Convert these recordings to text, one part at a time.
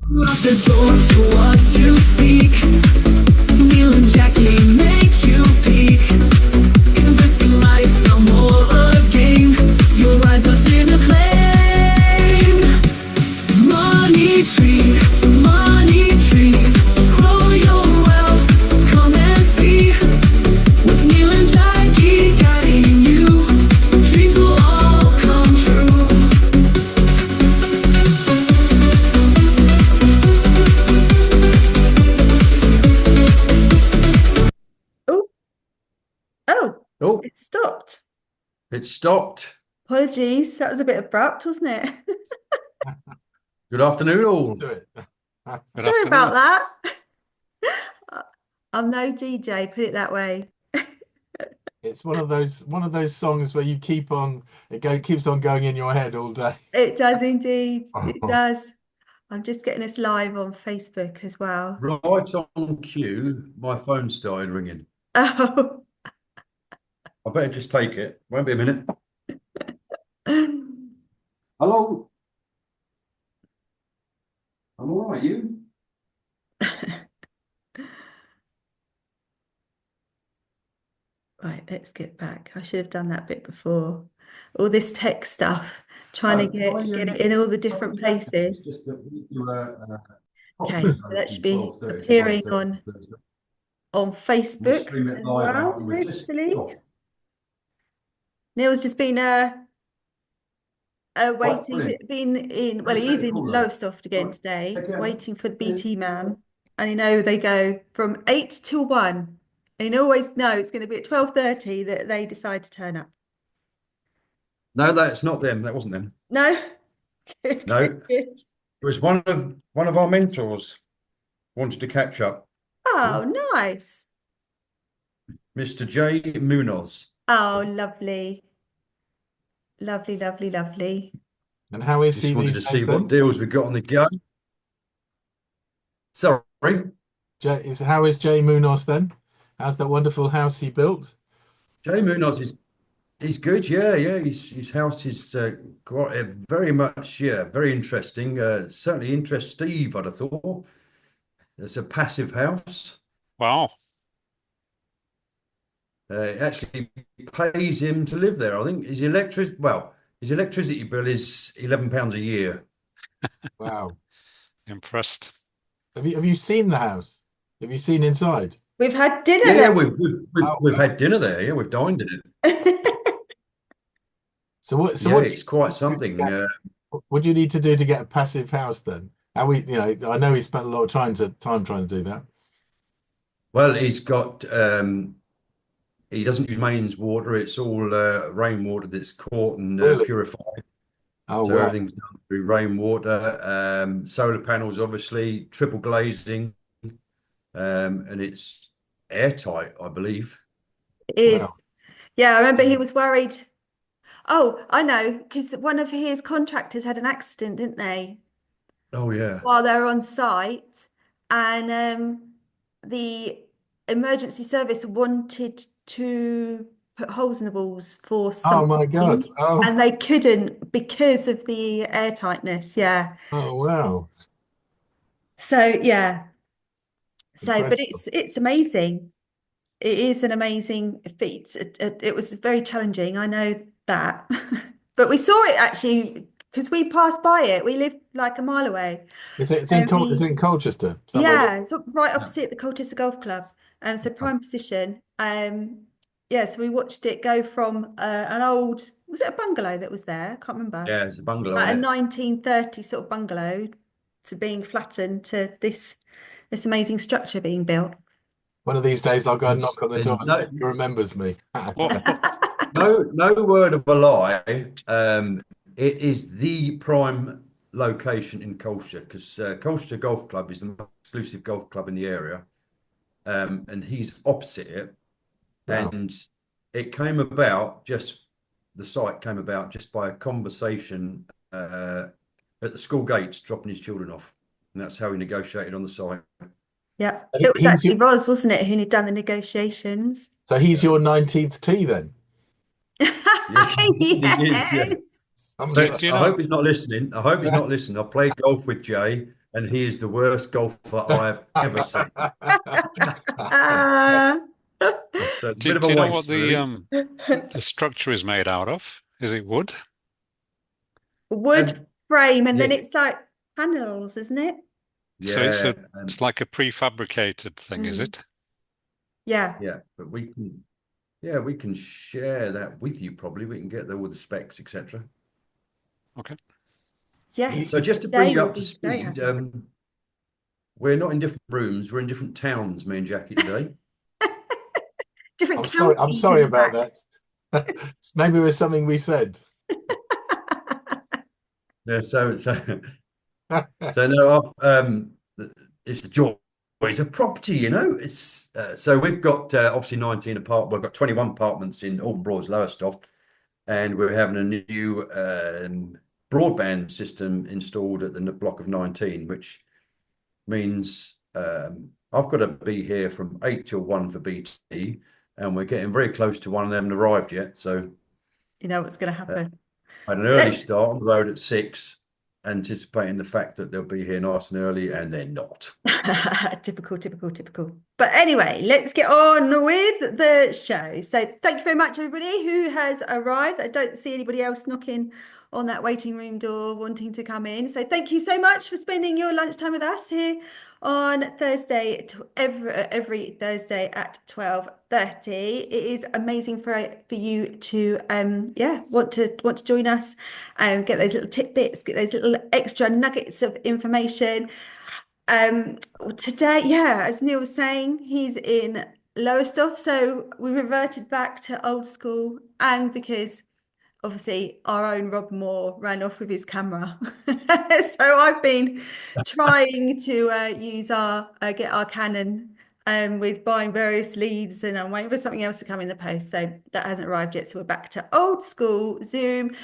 Lock the door to what you seek. Neil and Jackie make you peak. Invest in life, no more a game. You'll rise up in a claim. Moneytree, Moneytree. Grow your wealth, come and see. With Neil and Jackie guiding you, dreams will all come true. Oh, It stopped. it stopped. Apologies. That was a bit abrupt, wasn't it? Good afternoon, all. Do it. Good Sorry afternoon. about that. I'm no DJ, put it that way. It's one of those songs where you keeps on going in your head all day. It does indeed. It does. I'm just getting us live on Facebook as well. Right on cue, my phone started ringing. Oh. I better just take it. Won't be a minute. Hello. I'm all right, you? Right, let's get back. I should have done that bit before. All this tech stuff, trying to get it in all the different places. Just that you were, Okay, so that should be appearing on Facebook stream it as live well, out and we're just hopefully. off. Neil's just been waiting. He's brilliant. been in, well, he is in Cool, Lowestoft again Right, today, take care. waiting for the BT man. And you know they go from 8 till 1. And you always know it's going to be at 12:30 that they decide to turn up. No, that's not them. That wasn't them. No? Good, No. good, good. It was one of our mentors wanted to catch up. Oh, nice. Mr. J. Munoz. Oh, lovely. Lovely, lovely, lovely. And how is Just he wanted these to see days what then? deals we got on the go. Sorry. How is Jay Munoz then? How's that wonderful house he built? J. Munoz he's good. Yeah. His house is quite very much, very interesting. Certainly interests Steve, I'd have thought. It's a passive house. Wow. It actually pays him to live there. I think his electricity bill is £11 a year. Wow. Impressed. Have you seen the house? Have you seen inside? We've had dinner Yeah, there. we've had dinner there. Yeah, we've dined in it. So what It's quite something. what do you need to do to get a passive house then? I know he spent a lot of time trying to do that. Well, he's got he doesn't use mains water. It's all rainwater that's caught and Really? purified. Oh, So wow. everything's done through rainwater. Solar panels, obviously, triple glazing, and it's airtight, I believe. It is. Wow. Yeah, I remember he was worried. Oh, I know, because one of his contractors had an accident, didn't they? Oh yeah. While they were on site, and the emergency service wanted to put holes in the walls for Oh my God. something, Oh, and they couldn't because of the airtightness. Yeah. oh wow. So yeah. So, but Incredible. it's amazing. It is an amazing feat. It was very challenging. I know that, but we saw it actually because we passed by it. We live like a mile away. It's in Colchester. Is that where Yeah, it's right opposite the Colchester Golf Club. So prime position. Yeah, so we watched it go from an old, was it a bungalow that was there? I can't remember. Yeah, it's a bungalow. Like a isn't it? 1930 sort of bungalow to being flattened to this amazing structure being built. one of these days I'll go and knock on the door No. so he remembers me. No word of a lie. It is the prime location in Colchester because Colchester Golf Club is the most exclusive golf club in the area, and he's opposite it. Wow. And it came about the site came about just by a conversation at the school gates, dropping his children off, and that's how he negotiated on the site. Yeah, And it was he's actually your- Roz, wasn't it, who'd done the negotiations? So he's your 19th tee then? He is, yeah. Yes. I'm So, just- Do you I know- hope he's not listening. I played golf with Jay, and he is the worst golfer I have ever seen. Ah, So it's a Do, bit of do a you know what waste, really. the structure is made out of? Is it wood? wood frame, and then Yeah, it's like panels, isn't it? So it's yeah, it's like a prefabricated thing, is Mm, it? yeah. yeah. But we can share that with you. Probably we can get all the specs, etc. Okay. Yes, So just to bring they you will up to be very speed, happy. we're not in different rooms. We're in different towns, me and Jackie today. Different I'm counties sorry in about fact. that. Maybe it was something we said. Yeah, so no, it's the joys of property, you know. It's so we've got obviously 19 apart. We've got 21 apartments in Alton Broads, Lowestoft, and we're having a new broadband system installed at the block of 19, which means I've got to be here from 8 till 1 for BT, and we're getting very close to one of them haven't arrived yet. So You know what's going to uh, happen. I had an early Let's start on the road at 6, anticipating the fact that they'll be here nice and early, and they're not. typical, typical, typical. But anyway, let's get on with the show. So thank you very much, everybody who has arrived. I don't see anybody else knocking on that waiting room door wanting to come in. So thank you so much for spending your lunchtime with us here on Thursday, every Thursday at 12:30. It is amazing for you to want to join us and get those little tidbits, get those little extra nuggets of information. Today, yeah, as Neil was saying, he's in Lowestoft, so we reverted back to old school, and because obviously our own Rob Moore ran off with his camera. So I've been trying to use our get our Canon with buying various leads, and I'm waiting for something else to come in the post. So that hasn't arrived yet. So we're back to old school Zoom.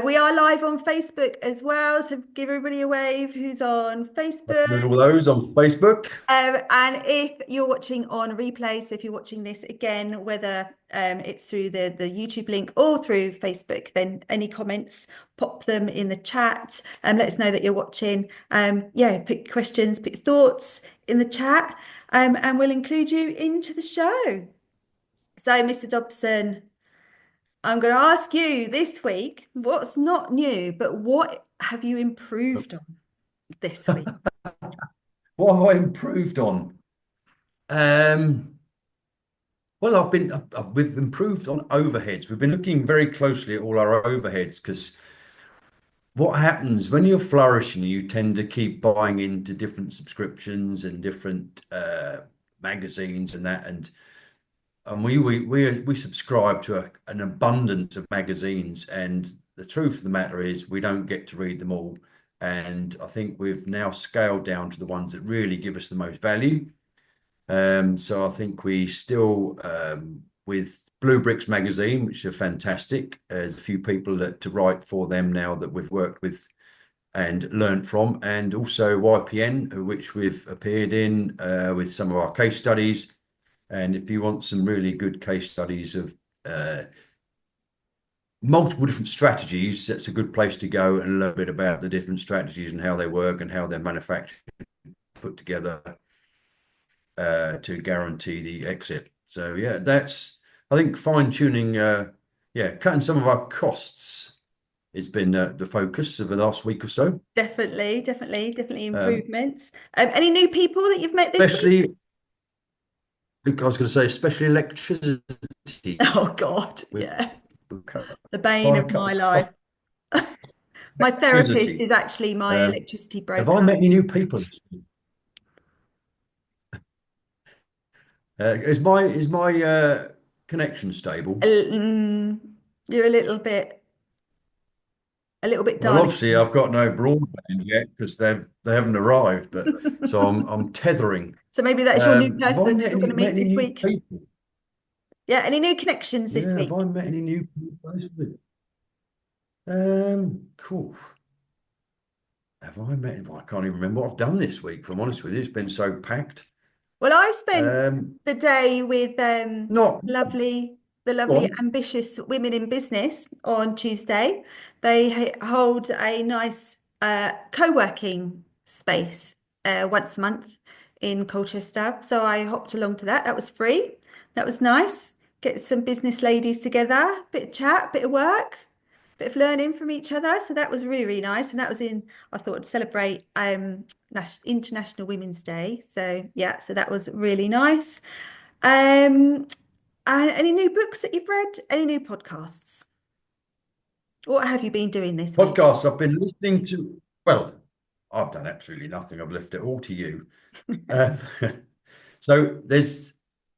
We are live on Facebook as well. So give everybody a wave who's on Doing Facebook. all those on Facebook. And if you're watching on replay, so if you're watching this again, whether it's through the YouTube link or through Facebook, then any comments, pop them in the chat and let us know that you're watching. Put questions, put your thoughts in the chat, and we'll include you into the show. So, Mr. Dobson, I'm going to ask you this week, what's not new, but what have you improved on this week? What have I improved on? Well, we've improved on overheads. We've been looking very closely at all our overheads because what happens when you're flourishing, you tend to keep buying into different subscriptions and different magazines and that, and we subscribe to an abundance of magazines, and the truth of the matter is we don't get to read them all. And I think we've now scaled down to the ones that really give us the most value. So I think we still, with Blue Bricks magazine, which are fantastic. There's a few people to write for them now that we've worked with and learned from, and also YPN, which we've appeared in with some of our case studies. And if you want some really good case studies of multiple different strategies, that's a good place to go and learn a bit about the different strategies and how they work and how they're manufactured, put together to guarantee the exit. So yeah, that's, I think, fine tuning, cutting some of our costs has been the focus of the last week or so. Definitely improvements. Any new people that you've met this week? Especially, I was going to say, especially electricity. Oh God, yeah. The bane Trying of to cut my the life. My therapist electricity. is actually my electricity Have I broker. met any new people? Is my connection stable? You're a little bit Well, dark. obviously, I've got no broadband yet because they haven't arrived. But so I'm tethering. So maybe that's your new Have I person that you're going to meet met any this new week. people? Yeah, any new connections this Yeah, week? have I met any new people this week? Cool. Have I met? I can't even remember what I've done this week. If I'm honest with you, it's been so packed. Well, I spent the day with Not the lovely, on. ambitious women in business on Tuesday. They hold a nice co-working space once a month in Colchester. So I hopped along to that. That was free. That was nice. Get some business ladies together, bit of chat, bit of work, bit of learning from each other. So that was really, really nice. And that was I thought to celebrate International Women's Day. So yeah, so that was really nice. And any new books that you've read? Any new podcasts? What have you been doing this week? Podcasts I've been listening to. Well, I've done absolutely nothing. I've left it all to you. Um, so there's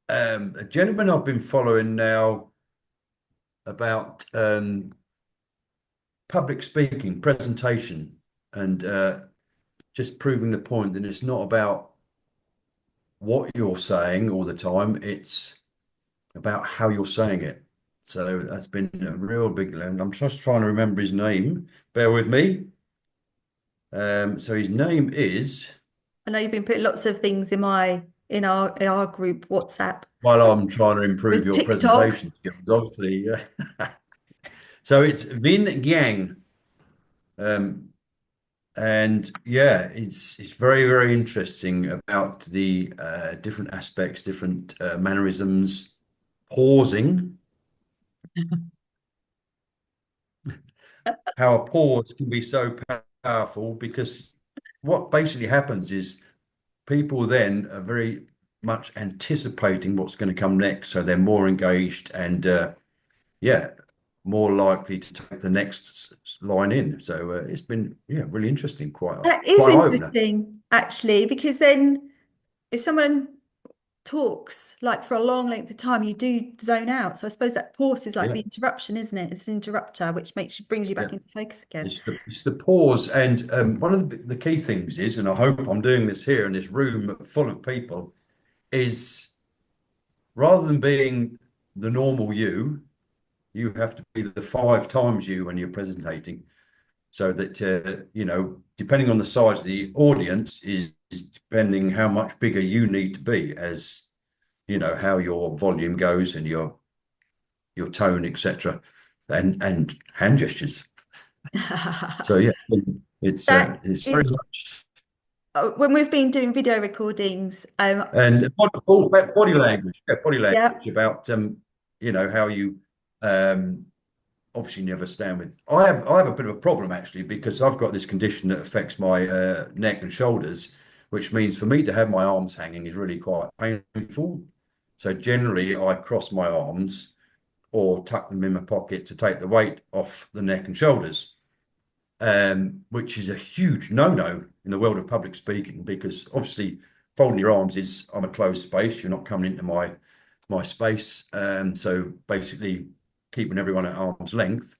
a gentleman I've been following now about public speaking, presentation, and just proving the point that it's not about what you're saying all the time, it's about how you're saying it. So that's been a real big learn. I'm just trying to remember his name. Bear with me. So his name is. I know you've been putting lots of things in our group WhatsApp. While I'm trying to improve With your TikTok. presentation skills, obviously. So it's Vin Yang. And yeah, it's very, very interesting about the different aspects, different mannerisms, pausing. How a pause can be so powerful, because what basically happens is people then are very much anticipating what's going to come next, so they're more engaged and yeah, more likely to take the next line in. So it's been really interesting. That is quite eye-opener. interesting, actually, because then if someone talks like for a long length of time, you do zone out. So I suppose that pause is like the interruption, isn't it? It's an interrupter which brings you back into focus again. It's the pause, and one of the key things is, and I hope I'm doing this here in this room full of people, is rather than being the normal you have to be the 5 times you when you're presenting, so that depending on the size of the audience is depending how much bigger you need to be, as how your volume goes and your tone, etc., and hand gestures. So yeah, it's very much. When we've been doing video recordings, And body language, about how you obviously never stand with. I have a bit of a problem, actually, because I've got this condition that affects my neck and shoulders, which means for me to have my arms hanging is really quite painful. So generally I cross my arms or tuck them in my pocket to take the weight off the neck and shoulders, which is a huge no-no in the world of public speaking, because obviously folding your arms is on a closed space. You're not coming into my space. So basically keeping everyone at arm's length.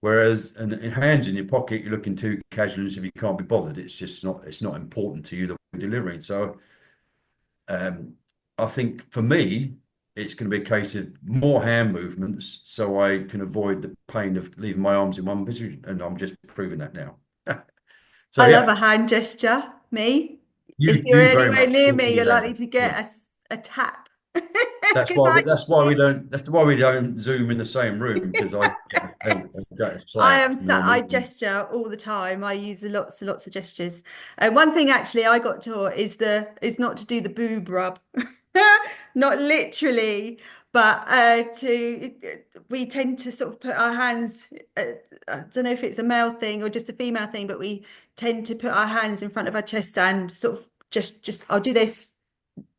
Whereas and hands in your pocket, you're looking too casual, and if you can't be bothered, it's not important to you that we're delivering. So I think for me, it's going to be a case of more hand movements so I can avoid the pain of leaving my arms in one position, and I'm just proving that now. So I love a hand gesture. Me, if you're anywhere near me, you're likely to get a tap. That's why we don't Zoom in the same room, because I gesture all the time. I use lots and lots of gestures. One thing actually I got taught is not to do the boob rub, not literally, but we tend to sort of put our hands. I don't know if it's a male thing or just a female thing, but we tend to put our hands in front of our chest and sort of just I'll do this,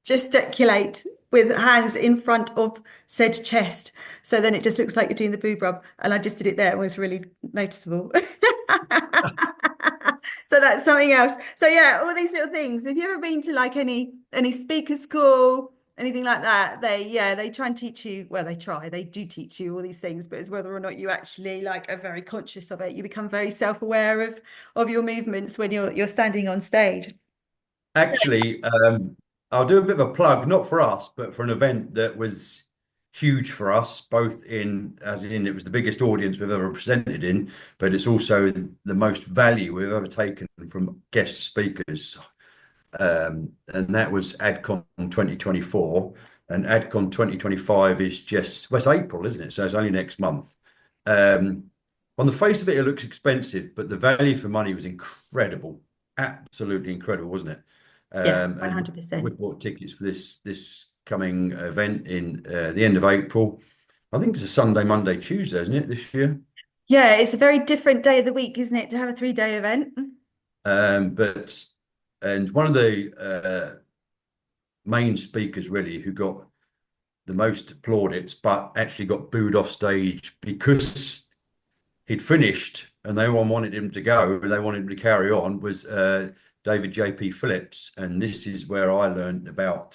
gesticulate with hands in front of said chest, so then it just looks like you're doing the boob rub, and I just did it there. It was really noticeable. So that's something else. So yeah, all these little things. Have you ever been to like any speaker school, anything like that? They try and teach you, well, they do teach you all these things, but it's whether or not you actually like are very conscious of it. You become very self-aware of your movements when you're standing on stage. Actually, I'll do a bit of a plug, not for us, but for an event that was huge for us, both as in it was the biggest audience we've ever presented in, but it's also the most value we've ever taken from guest speakers. And that was AdCon 2024, and AdCon 2025 is it's April, isn't it? So it's only next month. On the face of it, it looks expensive, but the value for money was incredible. absolutely incredible, wasn't it? Yeah, And we 100%. bought tickets for this coming event in the end of April. I think it's a Sunday, Monday, Tuesday, isn't it, this year? Yeah, it's a very different day of the week, isn't it, to have a 3-day event? But and one of the main speakers really who got the most plaudits, but actually got booed off stage because he'd finished and no one wanted him to go, they wanted him to carry on, was David J.P. Phillips. And this is where I learned about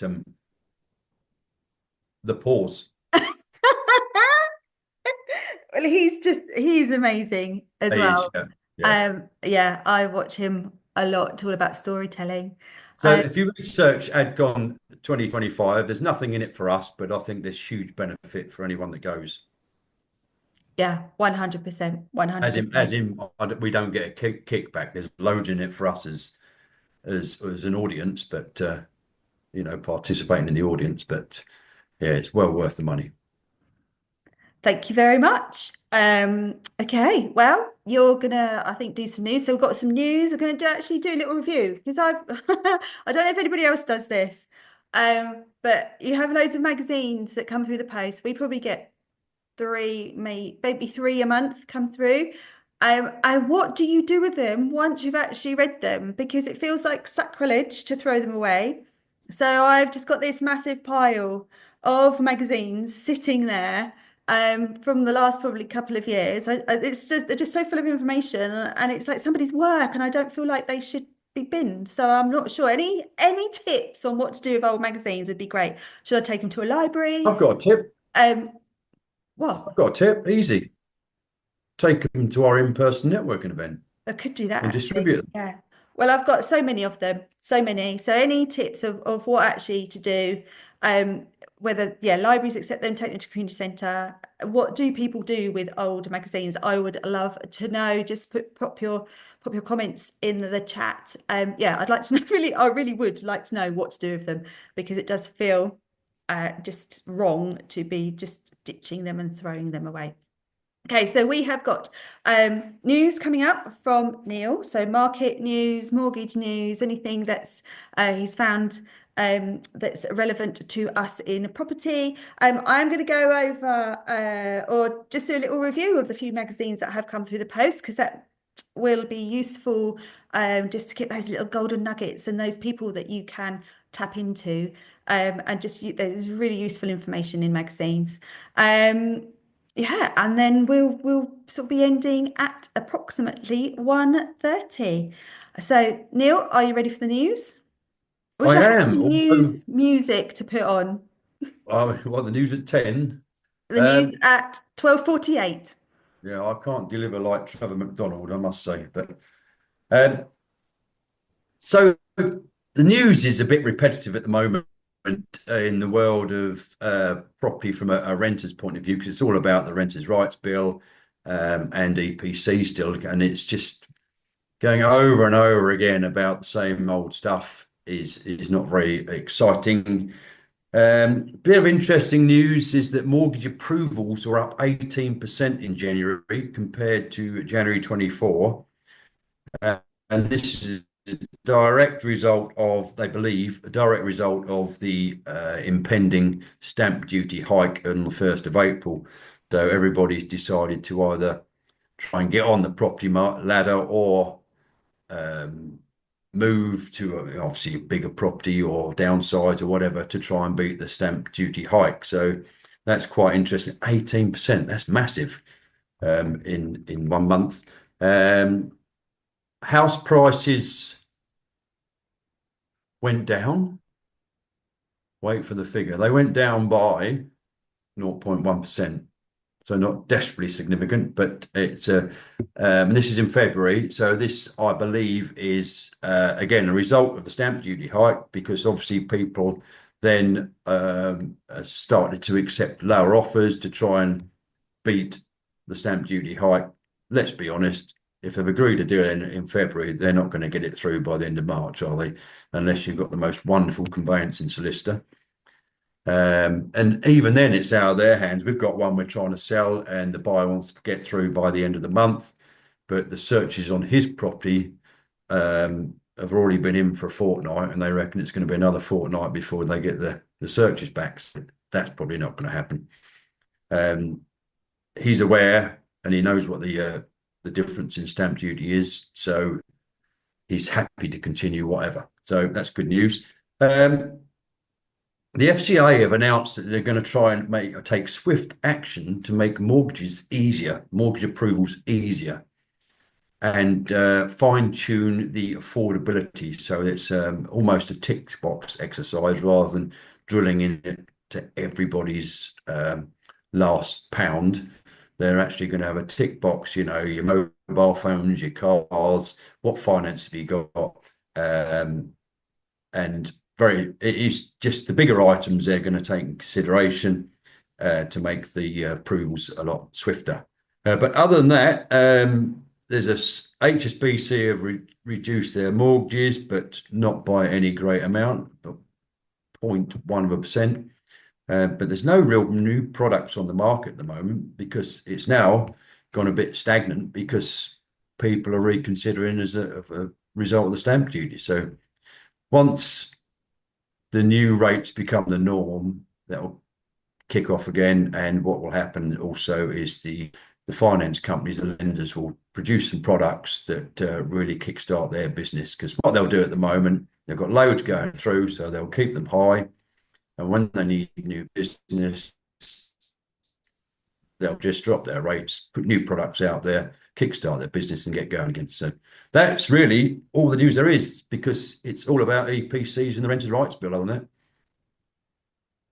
the pause. Well, he's amazing as He is, well. yeah. Yeah, I watch him a lot. It's all about storytelling. So if you research AdCon 2025, there's nothing in it for us, but I think there's huge benefit for anyone that goes. Yeah, 100%, 100%. As in, we don't get a kickback. There's loads in it for us as an audience, but participating in the audience. But yeah, it's well worth the money. Thank you very much. Okay, well, you're gonna, I think, do some news. So we've got some news. We're gonna actually do a little review because I don't know if anybody else does this, but you have loads of magazines that come through the post. We probably get maybe three a month come through. And what do you do with them once you've actually read them? Because it feels like sacrilege to throw them away. So I've just got this massive pile of magazines sitting there from the last probably couple of years. They're just so full of information, and it's like somebody's work, and I don't feel like they should be binned. So I'm not sure. Any tips on what to do with old magazines would be great. Should I take them to a library? I've got a tip. What? I've got a tip. Easy. Take them to our in-person networking event I could do that and actually. distribute them. Yeah. Well, I've got so many of them, so many. So any tips of what actually to do, whether, libraries accept them, take them to community centre. What do people do with old magazines? I would love to know. Just pop your comments in the chat. I'd like to know, I really would like to know what to do with them, because it does feel just wrong to be just ditching them and throwing them away. Okay, so we have got news coming up from Neil. So market news, mortgage news, anything that's he's found that's relevant to us in property. I'm going to go over or just do a little review of the few magazines that have come through the post, because that will be useful just to get those little golden nuggets and those people that you can tap into. And just there's really useful information in magazines. And then we'll sort of be ending at approximately 1:30. So Neil, are you ready for the news? Or I should have am. some news music to put on? The news at 10. The news at 12:48. Yeah, I can't deliver like Trevor McDonald, I must say. But so the news is a bit repetitive at the moment in the world of property from a renter's point of view, because it's all about the Renters' Rights Bill and EPC still, and it's just going over and over again about the same old stuff is not very exciting. Bit of interesting news is that mortgage approvals are up 18% in January compared to January 24. And this is a direct result of, they believe, a direct result of the impending stamp duty hike on the 1st of April. So everybody's decided to either try and get on the property ladder or move to obviously a bigger property or downsize or whatever to try and beat the stamp duty hike. So that's quite interesting. 18%, that's massive in 1 month. House prices went down. Wait for the figure. They went down by 0.1%. So not desperately significant, but it's this is in February. So this, I believe, is again a result of the stamp duty hike, because obviously people then started to accept lower offers to try and beat the stamp duty hike. Let's be honest, if they've agreed to do it in February, they're not going to get it through by the end of March, are they? Unless you've got the most wonderful conveyancing solicitor. And even then it's out of their hands. We've got one we're trying to sell and the buyer wants to get through by the end of the month, but the searches on his property have already been in for a fortnight, and they reckon it's going to be another fortnight before they get the searches back. So that's probably not going to happen. He's aware, and he knows what the difference in stamp duty is, so he's happy to continue whatever. So that's good news. The FCA have announced that they're going to try and take swift action to make mortgages easier, mortgage approvals easier, and fine-tune the affordability. So it's almost a tick box exercise rather than drilling into everybody's last pound. They're actually going to have a tick box, you know, your mobile phones, your cars, what finance have you got? And it is just the bigger items they're going to take in consideration to make the approvals a lot swifter. But other than that, there's HSBC have reduced their mortgages, but not by any great amount, but 0.1%. But there's no real new products on the market at the moment because it's now gone a bit stagnant because people are reconsidering as a result of the stamp duty. So once the new rates become the norm, that'll kick off again. And what will happen also is the finance companies, the lenders, will produce some products that really kickstart their business, because what they'll do at the moment, they've got loads going through, so they'll keep them high. And when they need new business, they'll just drop their rates, put new products out there, kickstart their business and get going again. So that's really all the news there is, because it's all about EPCs and the Renters' Rights Bill, other than that.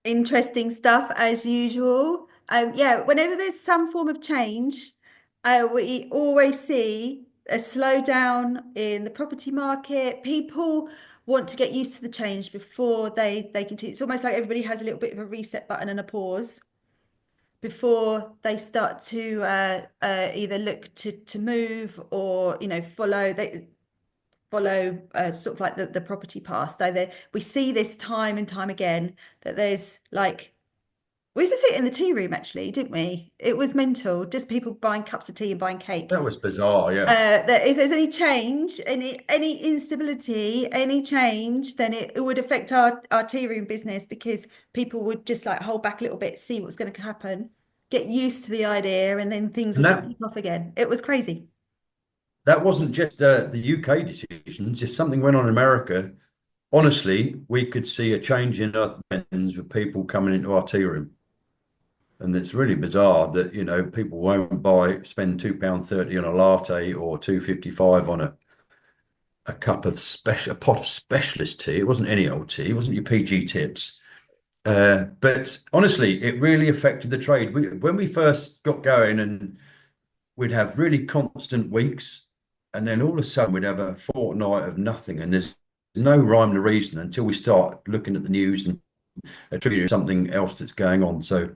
Interesting stuff as usual. Yeah, whenever there's some form of change, we always see a slowdown in the property market. People want to get used to the change before they continue. It's almost like everybody has a little bit of a reset button and a pause before they start to either look to move or, you know, follow sort of like the property path. So we see this time and time again that there's like, we used to see it in the tea room actually, didn't we? It was mental, just people buying cups of tea and buying cake. That was bizarre, yeah. That if there's any change, any instability, any change, then it would affect our tea room business, because people would just like hold back a little bit, see what's going to happen, get used to the idea, and then things would just kick off again. It was crazy. That wasn't just the UK decisions. If something went on in America, honestly, we could see a change in our trends with people coming into our tea room. And it's really bizarre that, you know, people won't spend £2.30 on a latte or £2.55 on a pot of specialist tea. It wasn't any old tea. It wasn't your PG tips. But honestly, it really affected the trade. When we first got going, and we'd have really constant weeks, and then all of a sudden we'd have a fortnight of nothing, and there's no rhyme or reason until we start looking at the news and attributing something else that's going on. So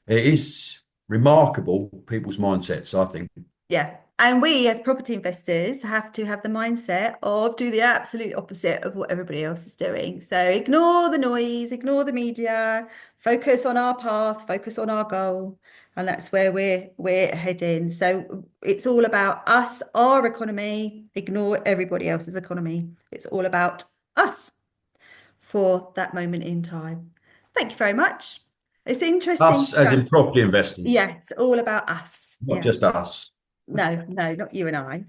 it is remarkable, people's mindsets, I think. Yeah. And we as property investors have to have the mindset of do the absolute opposite of what everybody else is doing. So ignore the noise, ignore the media, focus on our path, focus on our goal. And that's where we're heading. So it's all about us, our economy, ignore everybody else's economy. It's all about us for that moment in time. Thank you very much. It's interesting. Us as in property investors. Yes, all about us. Not just us. No, not you and I.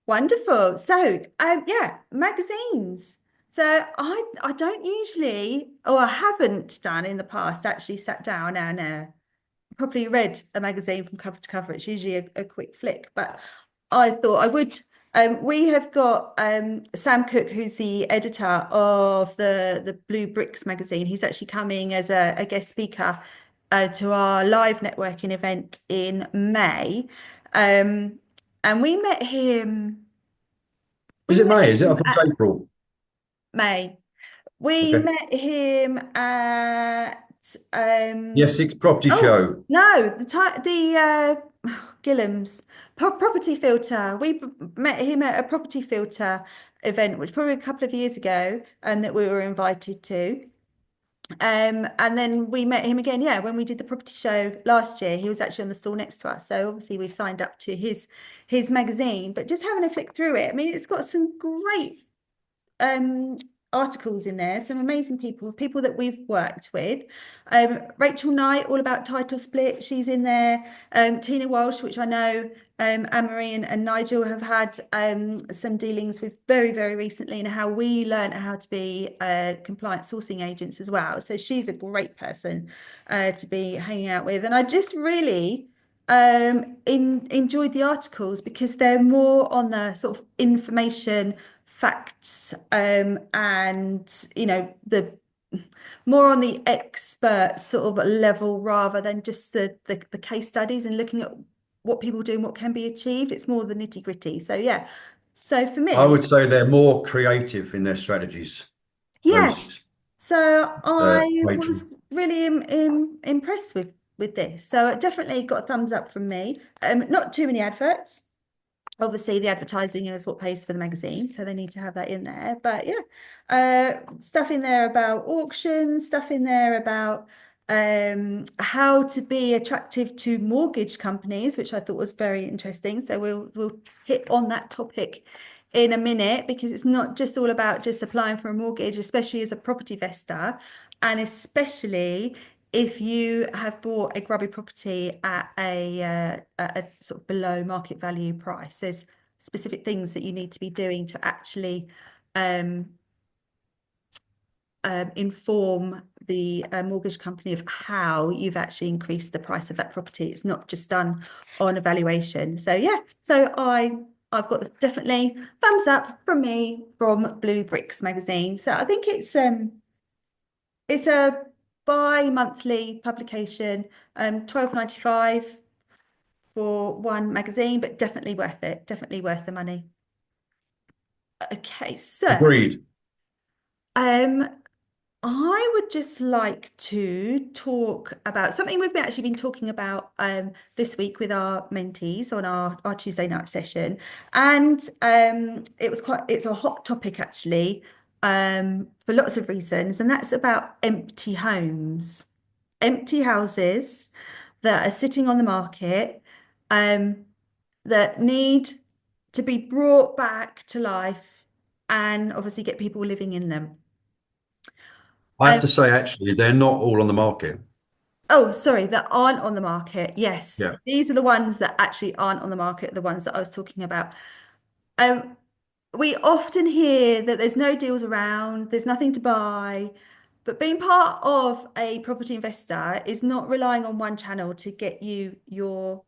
Wonderful. So, yeah, magazines. So I don't usually, or I haven't done in the past, actually sat down now, probably read a magazine from cover to cover. It's usually a quick flick, but I thought I would. We have got Sam Cook, who's the editor of the Blue Bricks magazine. He's actually coming as a guest speaker to our live networking event in May. And we met him. Is it May? Is it? I thought it was April. May. We met him at the F6 Property Show. No, the Gillam's Property Filter. We met him at a Property Filter event, which probably a couple of years ago, and that we were invited to. And then we met him again, when we did the property show last year. He was actually on the stall next to us. So obviously we've signed up to his magazine, but just having a flick through it, I mean, it's got some great articles in there, some amazing people that we've worked with. Rachel Knight, all about title split, she's in there. Tina Walsh, which I know Anne-Marie and Nigel have had some dealings with very, very recently, and how we learned how to be compliant sourcing agents as well. So she's a great person to be hanging out with. And I just really enjoyed the articles because they're more on the sort of information, facts, and the more on the expert sort of level rather than just the case studies and looking at what people do and what can be achieved. It's more the nitty gritty. So yeah, so for me, I would say they're more creative in their strategies. yes. So I Rachel. was really impressed with this. So it definitely got a thumbs up from me. Not too many adverts. Obviously, the advertising is what pays for the magazine, so they need to have that in there. But yeah, stuff in there about auctions, stuff in there about how to be attractive to mortgage companies, which I thought was very interesting. So we'll hit on that topic in a minute, because it's not just all about just applying for a mortgage, especially as a property investor, and especially if you have bought a grubby property at a sort of below market value price. There's specific things that you need to be doing to actually inform the mortgage company of how you've actually increased the price of that property. It's not just done on evaluation. So yeah, so I've got definitely thumbs up from me from Blue Bricks magazine. So I think it's a bi-monthly publication, £12.95 for one magazine, but definitely worth it, definitely worth the money. Okay, so Agreed. I would just like to talk about something we've actually been talking about this week with our mentees on our Tuesday night session. And it's a hot topic actually, for lots of reasons, and that's about empty homes, empty houses that are sitting on the market, that need to be brought back to life and obviously get people living in them. I have to say, actually, they're not all on the market. Oh, sorry, that aren't on the market. Yes, Yeah. these are the ones that actually aren't on the market, the ones that I was talking about. We often hear that there's no deals around, there's nothing to buy, but being part of a property investor is not relying on one channel to get you your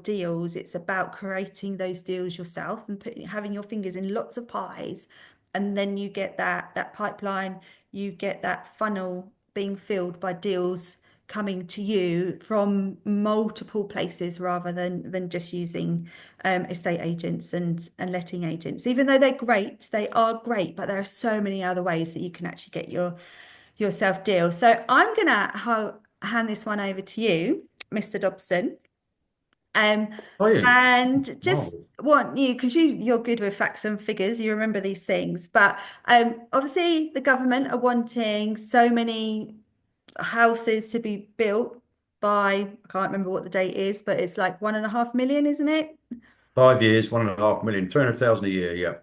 deals. It's about creating those deals yourself and having your fingers in lots of pies, and then you get that pipeline, you get that funnel being filled by deals coming to you from multiple places rather than just using estate agents and letting agents. Even though they're great, they are great, but there are so many other ways that you can actually get yourself deals. So I'm gonna hand this one over to you, Mr. Dobson. Are you? And just Oh. want you, because you're good with facts and figures, you remember these things, but obviously the government are wanting so many houses to be built by, I can't remember what the date is, but it's like 1.5 million, isn't it? 5 years, 1.5 million, 300,000 a year. Yeah.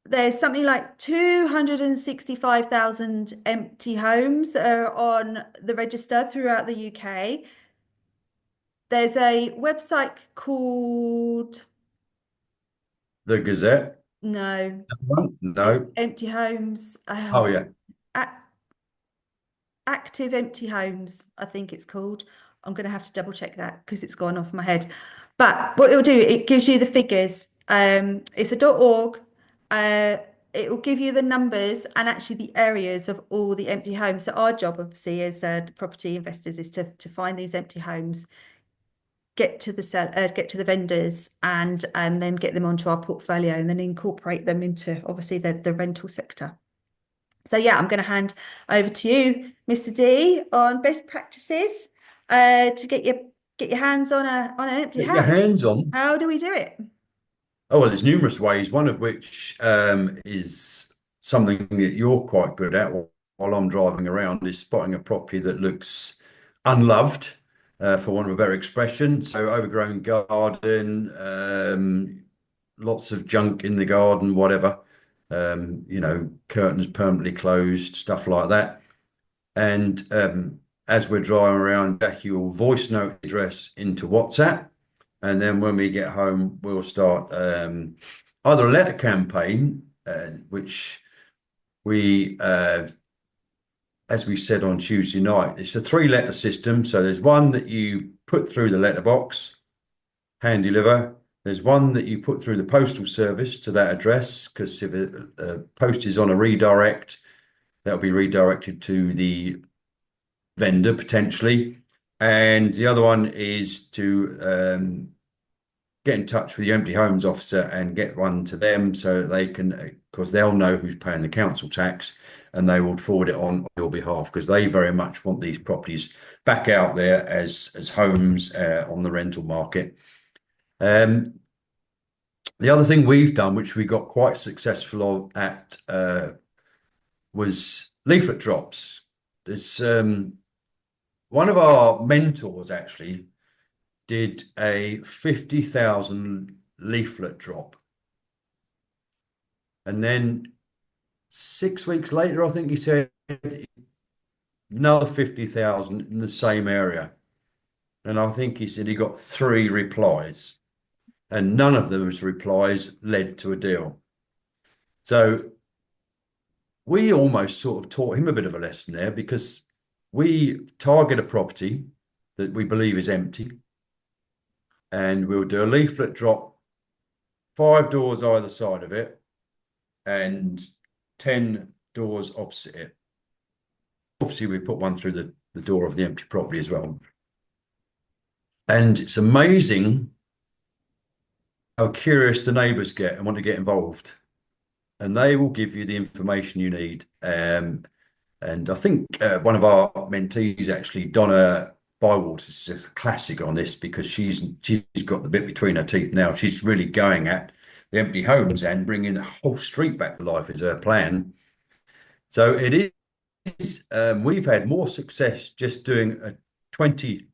There's something like 265,000 empty homes that are on the register throughout the UK. There's a website called, The Gazette. no, One? it's No. empty homes. Oh, yeah. Active Empty Homes, I think it's called. I'm going to have to double check that because it's gone off my head. But what it'll do, it gives you the figures. It's a .org. It will give you the numbers and actually the areas of all the empty homes. So our job, obviously, as property investors, is to find these empty homes, get to the vendors, and then get them onto our portfolio, and then incorporate them into obviously the rental sector. So yeah, I'm going to hand over to you, Mr. D, on best practices to get your hands on an empty Get house. your hands on. How do we do it? Oh, well, there's numerous ways, one of which is something that you're quite good at, or while I'm driving around is spotting a property that looks unloved, for want of a better expression. So overgrown garden, lots of junk in the garden, whatever, curtains permanently closed, stuff like that. And as we're driving around, Jackie will voice note the address into WhatsApp. And then when we get home, we'll start either a letter campaign, which we, as we said on Tuesday night, it's a 3-letter system. So there's one that you put through the letterbox, hand deliver. There's one that you put through the postal service to that address, because if a post is on a redirect, that'll be redirected to the vendor potentially. And the other one is to get in touch with the empty homes officer and get one to them, so that they can, because they'll know who's paying the council tax, and they will forward it on your behalf, because they very much want these properties back out there as homes on the rental market. The other thing we've done, which we got quite successful at, was leaflet drops. There's one of our mentors actually did a 50,000 leaflet drop. And then 6 weeks later, I think he said, another 50,000 in the same area. And I think he said he got 3 replies, and none of those replies led to a deal. So we almost sort of taught him a bit of a lesson there, because we target a property that we believe is empty, and we'll do a leaflet drop, 5 doors either side of it and 10 doors opposite it. Obviously, we put one through the door of the empty property as well. And it's amazing how curious the neighbours get and want to get involved. And they will give you the information you need. And I think one of our mentees, actually, Donna Bywater, is a classic on this, because she's got the bit between her teeth now. She's really going at the empty homes and bringing the whole street back to life is her plan. So it is, we've had more success just doing a 20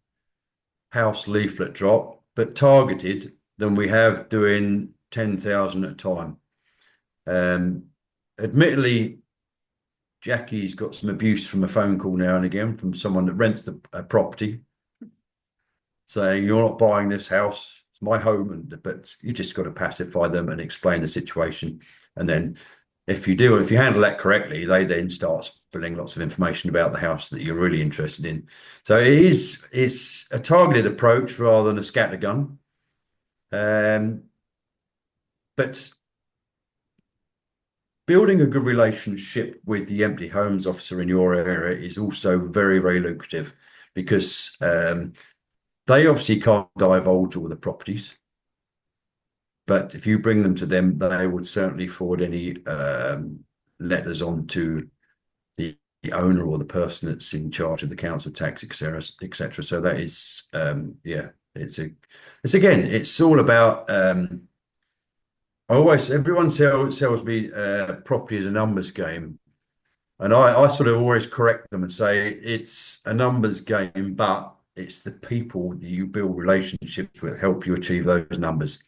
house leaflet drop, but targeted, than we have doing 10,000 at a time. Admittedly, Jackie's got some abuse from a phone call now and again from someone that rents a property, saying, you're not buying this house, it's my home. But you just got to pacify them and explain the situation. And then if you handle that correctly, they then start spilling lots of information about the house that you're really interested in. So it's a targeted approach rather than a scattergun. But building a good relationship with the empty homes officer in your area is also very, very lucrative, because they obviously can't divulge all the properties. But if you bring them to them, they would certainly forward any letters on to the owner or the person that's in charge of the council tax, etc., etc. So that is, it's all about. Everyone sells me property as a numbers game, and I sort of always correct them and say it's a numbers game, but it's the people that you build relationships with help you achieve those numbers.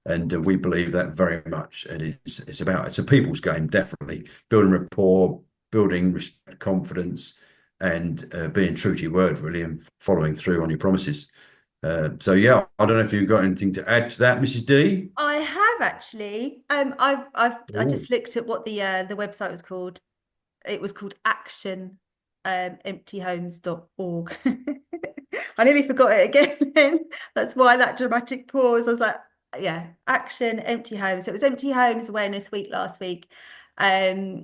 And we believe that very much. And it's a people's game, definitely. Building rapport, building respect, confidence, and being true to your word, really, and following through on your promises. So yeah, I don't know if you've got anything to add to that, Mrs. D. I have actually. I just looked at what the website was called. It was called actionemptyhomes.org. I nearly forgot it again then. That's why that dramatic pause. I was like, yeah, Action Empty Homes. It was Empty Homes Awareness Week last week. I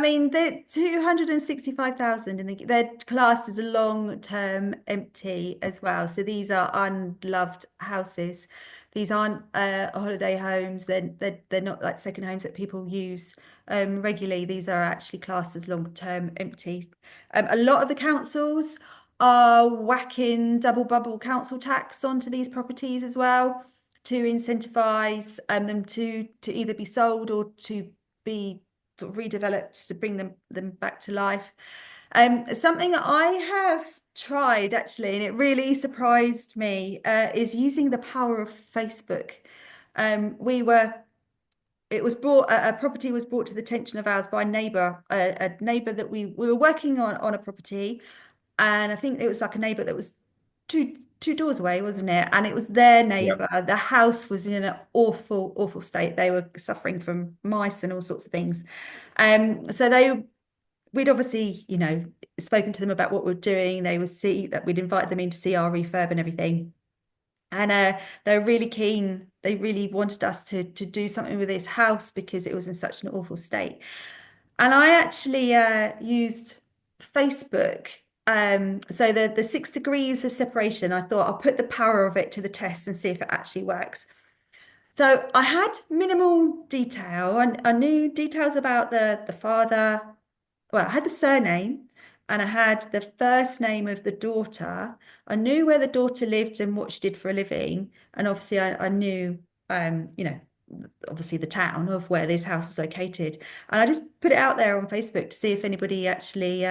mean, they're 265,000 and they're classed as a long-term empty as well. So these are unloved houses. These aren't holiday homes. They're not like second homes that people use regularly. These are actually classed as long-term empty. A lot of the councils are whacking double bubble council tax onto these properties as well, to incentivize them to either be sold or to be sort of redeveloped to bring them back to life. Something that I have tried actually, and it really surprised me, is using the power of Facebook. It was brought, a property was brought to the attention of ours by a neighbour that we were working on a property, and I think it was like a neighbour that was two doors away, wasn't it? And it was their neighbour. The house was in an awful state. They were suffering from mice and all sorts of things. So we'd obviously, you know, spoken to them about what we're doing. They would see that we'd invite them in to see our refurb and everything. And they're really keen. They really wanted us to do something with this house because it was in such an awful state. And I actually used Facebook. So the 6 degrees of separation, I thought I'll put the power of it to the test and see if it actually works. So I had minimal detail. I knew details about the father. Well, I had the surname and I had the first name of the daughter. I knew where the daughter lived and what she did for a living. And obviously I knew, you know, obviously the town of where this house was located. And I just put it out there on Facebook to see if anybody actually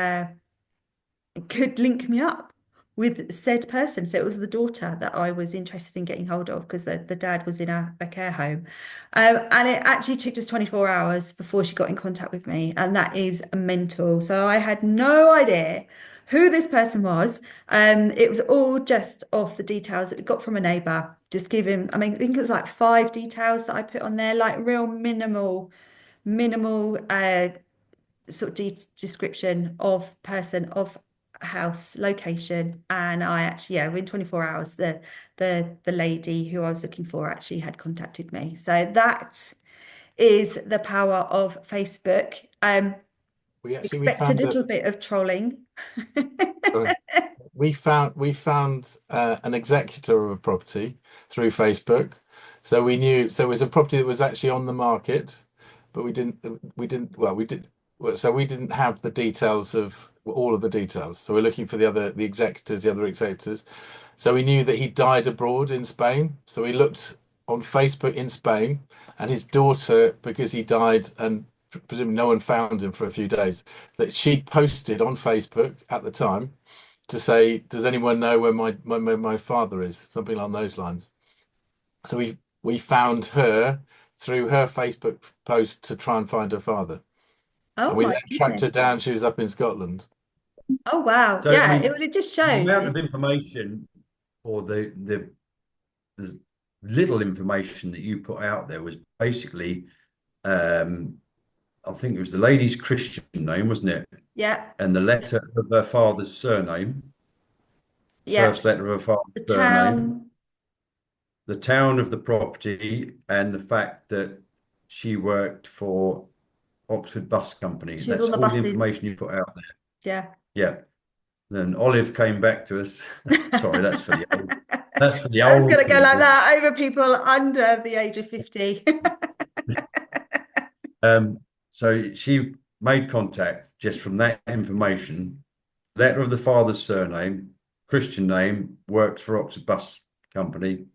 could link me up with said person. So it was the daughter that I was interested in getting hold of because the dad was in a care home. And it actually took just 24 hours before she got in contact with me. And that is mental. So I had no idea who this person was. It was all just off the details that we got from a neighbour. Just give him, I mean, I think it was like 5 details that I put on there, like real minimal sort of description of person, of house, location. And I actually, yeah, within 24 hours, the lady who I was looking for actually had contacted me. So that is the power of Facebook. We Expect a found little bit of trolling. we found an executor of a property through Facebook. So we knew, so it was a property that was actually on the market, but we didn't have the details of all of the details. So we're looking for the other executors. So we knew that he died abroad in Spain. So we looked on Facebook in Spain, and his daughter, because he died and presumably no one found him for a few days, that she posted on Facebook at the time to say, does anyone know where my father is? Something along those lines. So we found her through her Facebook post to try and find her father. Oh, and we my then tracked her goodness. down. She was up in Scotland. Oh, wow. So, Yeah, I mean, it just the shows. amount of information or the little information that you put out there was basically, I think it was the lady's Christian name, wasn't it? Yeah, And the letter of her father's surname, yeah. first letter of her The father's surname, town. the town of the property, and the fact that she worked for Oxford Bus Company. She was That's on the all the buses. information you put out there. Yeah. Yeah. Then Olive came back to us. Sorry, that's for the old. That's for the I was old going to go like people. that over people under the age of 50. So she made contact just from that information, letter of the father's surname, Christian name, worked for Oxford Bus Company,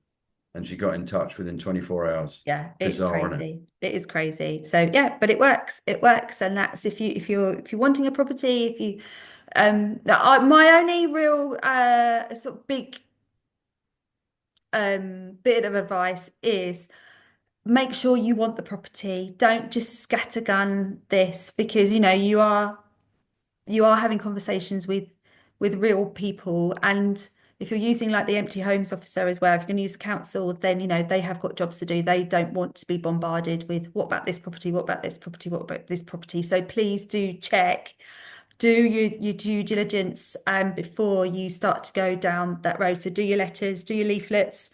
and she got in touch within 24 hours. Yeah, it's Bizarre, isn't it? crazy. It is crazy. So yeah, but it works. It works, and that's if you're wanting a property, if you my only real sort of big bit of advice is make sure you want the property. Don't just scattergun this because you know you are having conversations with real people. And if you're using like the empty homes officer as well, if you're going to use the council, then you know they have got jobs to do. They don't want to be bombarded with what about this property, what about this property, what about this property. So please do check, do your due diligence before you start to go down that road. So do your letters, do your leaflets,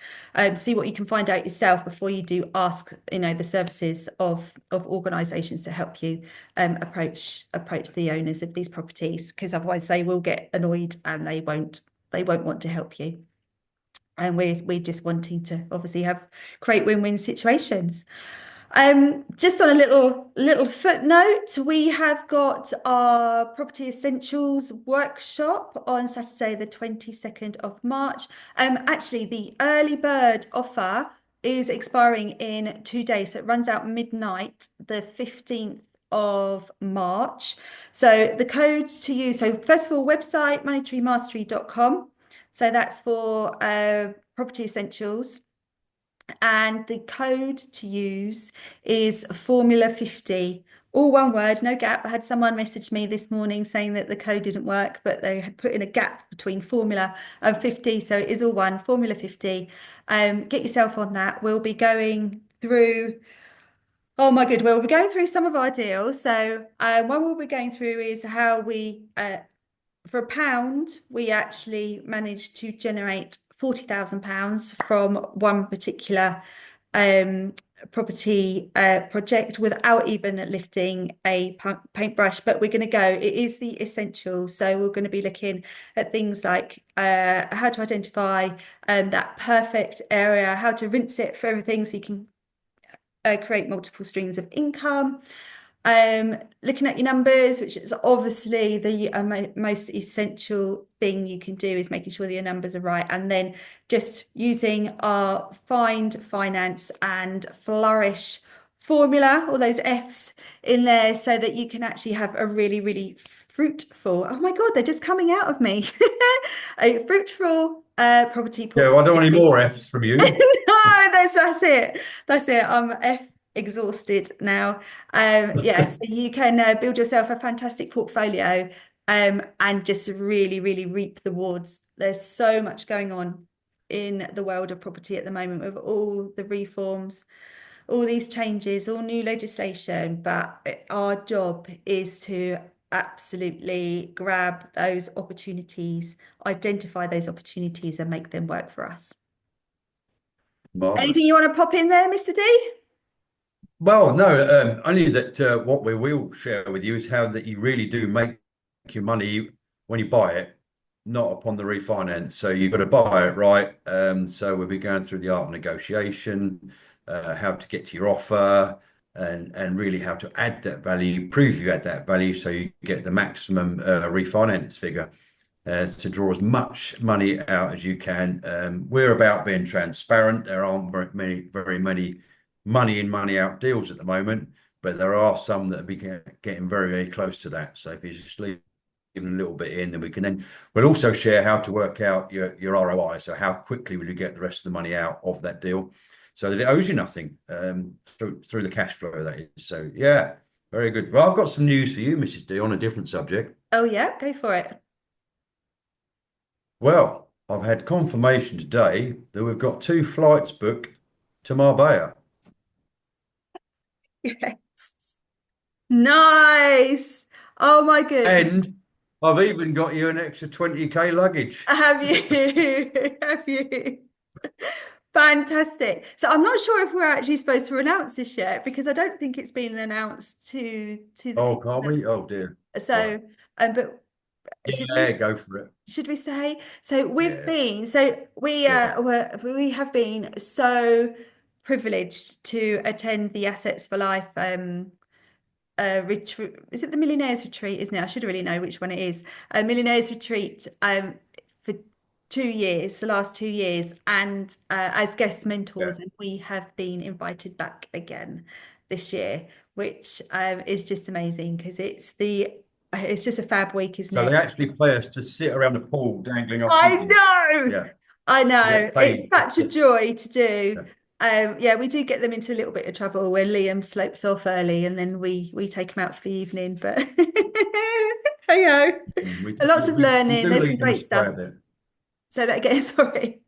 see what you can find out yourself before you do ask, you know, the services of organisations to help you approach the owners of these properties, because otherwise they will get annoyed and they won't want to help you. And we're just wanting to obviously create win-win situations. Just on a little footnote, we have got our Property Essentials workshop on Saturday, the 22nd of March. Actually, the early bird offer is expiring in 2 days, so it runs out midnight, the 15th of March. So the code to use, so first of all, website moneytreemastery.com. So that's for property essentials. And the code to use is Formula 50, all one word, no gap. I had someone message me this morning saying that the code didn't work, but they had put in a gap between Formula and 50. So it is all one, Formula 50. Get yourself on that. We'll be going through, oh my good, we'll be going through some of our deals. So one we'll be going through is how we, for £1, we actually managed to generate £40,000 from one particular property project without even lifting a paintbrush. But we're going to go, it is the essentials. So we're going to be looking at things like how to identify that perfect area, how to rinse it for everything so you can create multiple streams of income. Looking at your numbers, which is obviously the most essential thing you can do, is making sure that your numbers are right, and then just using our find, finance and flourish formula, all those F's in there, so that you can actually have a really, really fruitful, oh my God, they're just coming out of me, a fruitful property portfolio. Yeah, well, I don't want any more F's from you. No, that's it. That's it. I'm exhausted now. Yeah, so you can build yourself a fantastic portfolio and just really, really reap the rewards. There's so much going on in the world of property at the moment with all the reforms, all these changes, all new legislation, but our job is to absolutely grab those opportunities, identify those opportunities and make them work for us. Marvelous. Anything you want to pop in there, Mr. D? Well, no, only that what we will share with you is how that you really do make your money when you buy it, not upon the refinance. So you've got to buy it right. So we'll be going through the art of negotiation, how to get to your offer, and really how to add that value, prove you add that value, so you get the maximum refinance figure. To draw as much money out as you can. We're about being transparent. There aren't very many money in, money out deals at the moment, but there are some that are getting very, very close to that. So if you just leave a little bit in, then we'll also share how to work out your ROI. So how quickly will you get the rest of the money out of that deal, so that it owes you nothing through the cash flow, that is. So yeah, very good. Well, I've got some news for you, Mrs. D, on a different subject. Oh yeah, go for it. Well, I've had confirmation today that we've got 2 flights booked to Marbella. Yes. Nice. Oh my goodness. And I've even got you an extra 20k luggage. Have you? Have you? Fantastic. So I'm not sure if we're actually supposed to announce this yet, because I don't think it's been announced to the Oh, people can't we? Oh dear. So, but Yeah, go for it. should we say? So we've Yeah. been, so we we have been so privileged to attend the Assets for Life retreat. Is it the Millionaires Retreat? Isn't it? I should really know which one it is. Millionaires Retreat for 2 years, the last 2 years, and as guest mentors, and we have been invited back again this year, which is just amazing, because it's just a fab week, isn't So it? they actually pay us to sit around the pool dangling off. I know. Yeah. I know. Yeah, paid. It's such a joy to do. Yeah, we do get them into a little bit of trouble where Liam slopes off early, and then we take him out for the evening. But hey ho, lots of learning. There's some great stuff. So that again, sorry.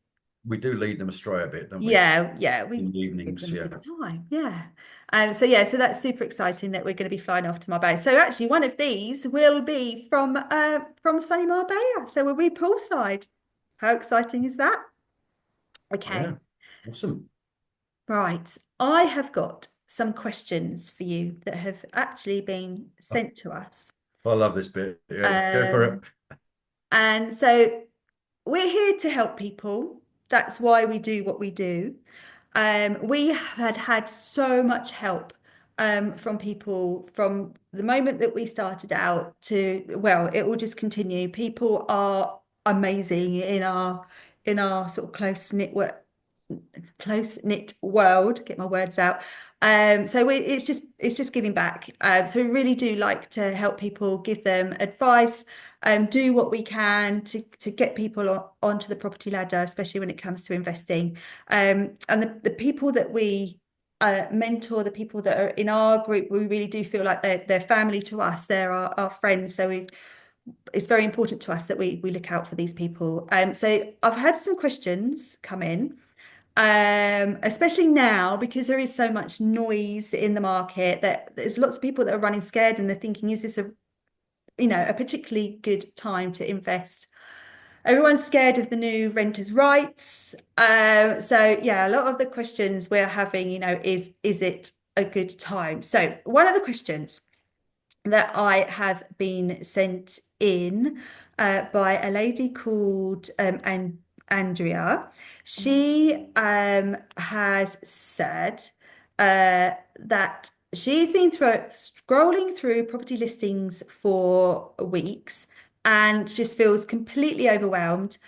We do lead them astray a bit, don't we? Yeah, we in the evenings, give them a bit of time. Yeah. So that's super exciting that we're going to be flying off to Marbella. So actually, one of these will be from sunny Marbella. So we'll be poolside. How exciting is that? Okay. Yeah. Awesome. Right. I have got some questions for you that have actually been sent to us. I love this bit. Yeah, go for it. And so we're here to help people. That's why we do what we do. We had so much help from people from the moment that we started out to, well, it will just continue. People are amazing in our sort of close close-knit world, get my words out. So it's just giving back. So we really do like to help people, give them advice, do what we can to get people onto the property ladder, especially when it comes to investing. And the people that we mentor, the people that are in our group, we really do feel like they're family to us. They're our friends. So it's very important to us that we look out for these people. So I've had some questions come in, especially now because there is so much noise in the market that there's lots of people that are running scared and they're thinking, is this a particularly good time to invest? Everyone's scared of the new renters' rights. So yeah, a lot of the questions we're having, is it a good time? So one of the questions that I have been sent in by a lady called Andrea. She has said that she's been scrolling through property listings for weeks and just feels completely overwhelmed.